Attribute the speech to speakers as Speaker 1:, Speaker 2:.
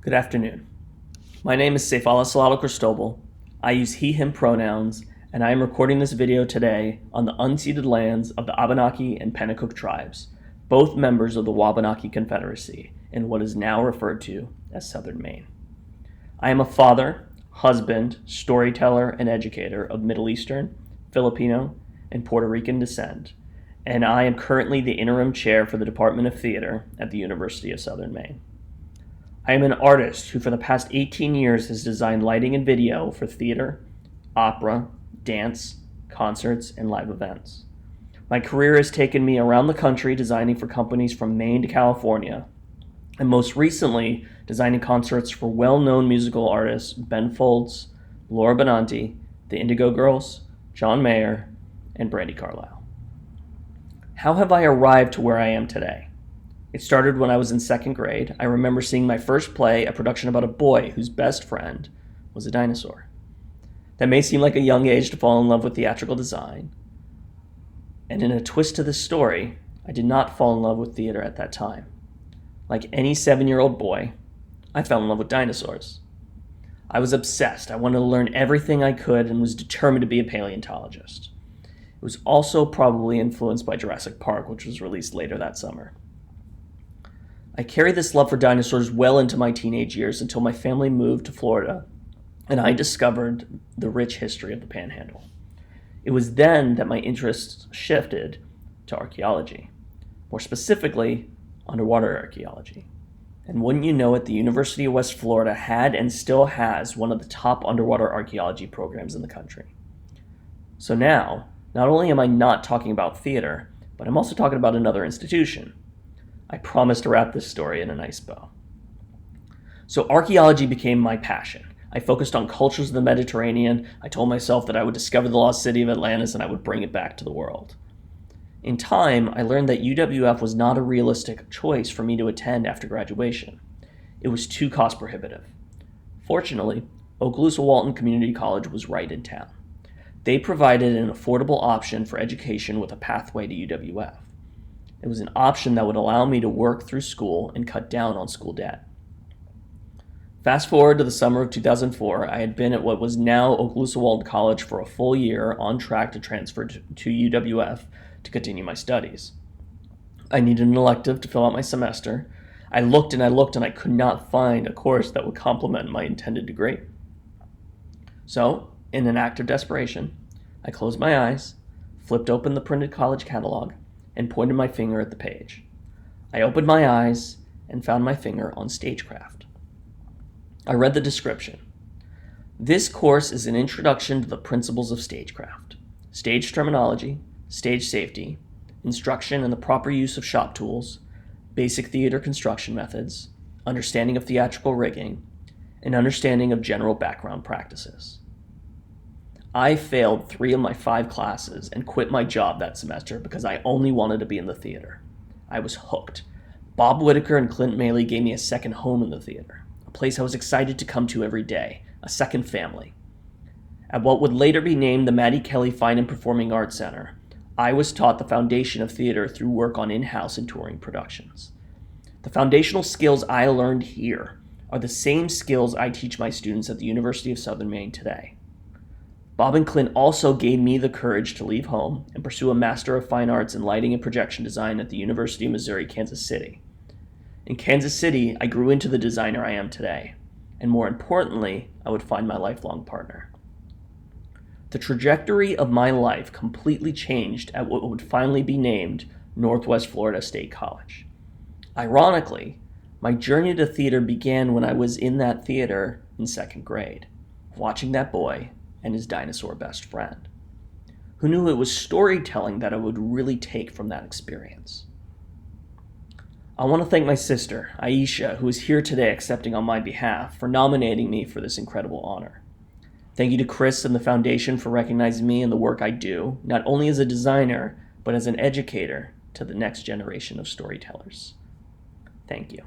Speaker 1: Good afternoon. My name is SeifAllah Salotto-Cristobal. I use he, him pronouns, and I am recording this video today on the unceded lands of the Abenaki and Pennacook tribes, both members of the Wabanaki Confederacy in what is now referred to as Southern Maine. I am a father, husband, storyteller, and educator of Middle Eastern, Filipino, and Puerto Rican descent, and I am currently the interim chair for the Department of Theater at the University of Southern Maine. I am an artist who for the past 18 years has designed lighting and video for theater, opera, dance, concerts, and live events. My career has taken me around the country designing for companies from Maine to California, and most recently designing concerts for well-known musical artists Ben Folds, Laura Benanti, the Indigo Girls, John Mayer, and Brandi Carlile. How have I arrived to where I am today? It started when I was in second grade. I remember seeing my first play, a production about a boy whose best friend was a dinosaur. That may seem like a young age to fall in love with theatrical design. And in a twist to this story, I did not fall in love with theater at that time. Like any 7-year-old boy, I fell in love with dinosaurs. I was obsessed. I wanted to learn everything I could and was determined to be a paleontologist. It was also probably influenced by Jurassic Park, which was released later that summer. I carried this love for dinosaurs well into my teenage years until my family moved to Florida and I discovered the rich history of the Panhandle. It was then that my interests shifted to archaeology, more specifically, underwater archaeology. And wouldn't you know it, the University of West Florida had and still has one of the top underwater archaeology programs in the country. So now, not only am I not talking about theater, but I'm also talking about another institution. I promise to wrap this story in a nice bow. So archaeology became my passion. I focused on cultures of the Mediterranean. I told myself that I would discover the lost city of Atlantis and I would bring it back to the world. In time, I learned that UWF was not a realistic choice for me to attend after graduation. It was too cost prohibitive. Fortunately, Okaloosa-Walton Community College was right in town. They provided an affordable option for education with a pathway to UWF. It was an option that would allow me to work through school and cut down on school debt. Fast forward to the summer of 2004, I had been at what was now Okaloosa-Walton College for a full year, on track to transfer to UWF to continue my studies. I needed an elective to fill out my semester. I looked and I could not find a course that would complement my intended degree. So, in an act of desperation, I closed my eyes, flipped open the printed college catalog, and pointed my finger at the page. I opened my eyes and found my finger on stagecraft. I read the description. This course is an introduction to the principles of stagecraft, stage terminology, stage safety, instruction in the proper use of shop tools, basic theater construction methods, understanding of theatrical rigging, and understanding of general background practices. I failed 3 of my 5 classes and quit my job that semester because I only wanted to be in the theater. I was hooked. Bob Whitaker and Clint Maley gave me a second home in the theater, a place I was excited to come to every day, a second family. At what would later be named the Maddie Kelly Fine and Performing Arts Center, I was taught the foundation of theater through work on in-house and touring productions. The foundational skills I learned here are the same skills I teach my students at the University of Southern Maine today. Bob and Clint also gave me the courage to leave home and pursue a Master of Fine Arts in Lighting and Projection Design at the University of Missouri, Kansas City. In Kansas City, I grew into the designer I am today, and more importantly, I would find my lifelong partner. The trajectory of my life completely changed at what would finally be named Northwest Florida State College. Ironically, my journey to theater began when I was in that theater in second grade, watching that boy and his dinosaur best friend. Who knew it was storytelling that I would really take from that experience? I want to thank my sister, Aisha, who is here today accepting on my behalf, for nominating me for this incredible honor. Thank you to Chris and the Foundation for recognizing me and the work I do, not only as a designer, but as an educator to the next generation of storytellers. Thank you.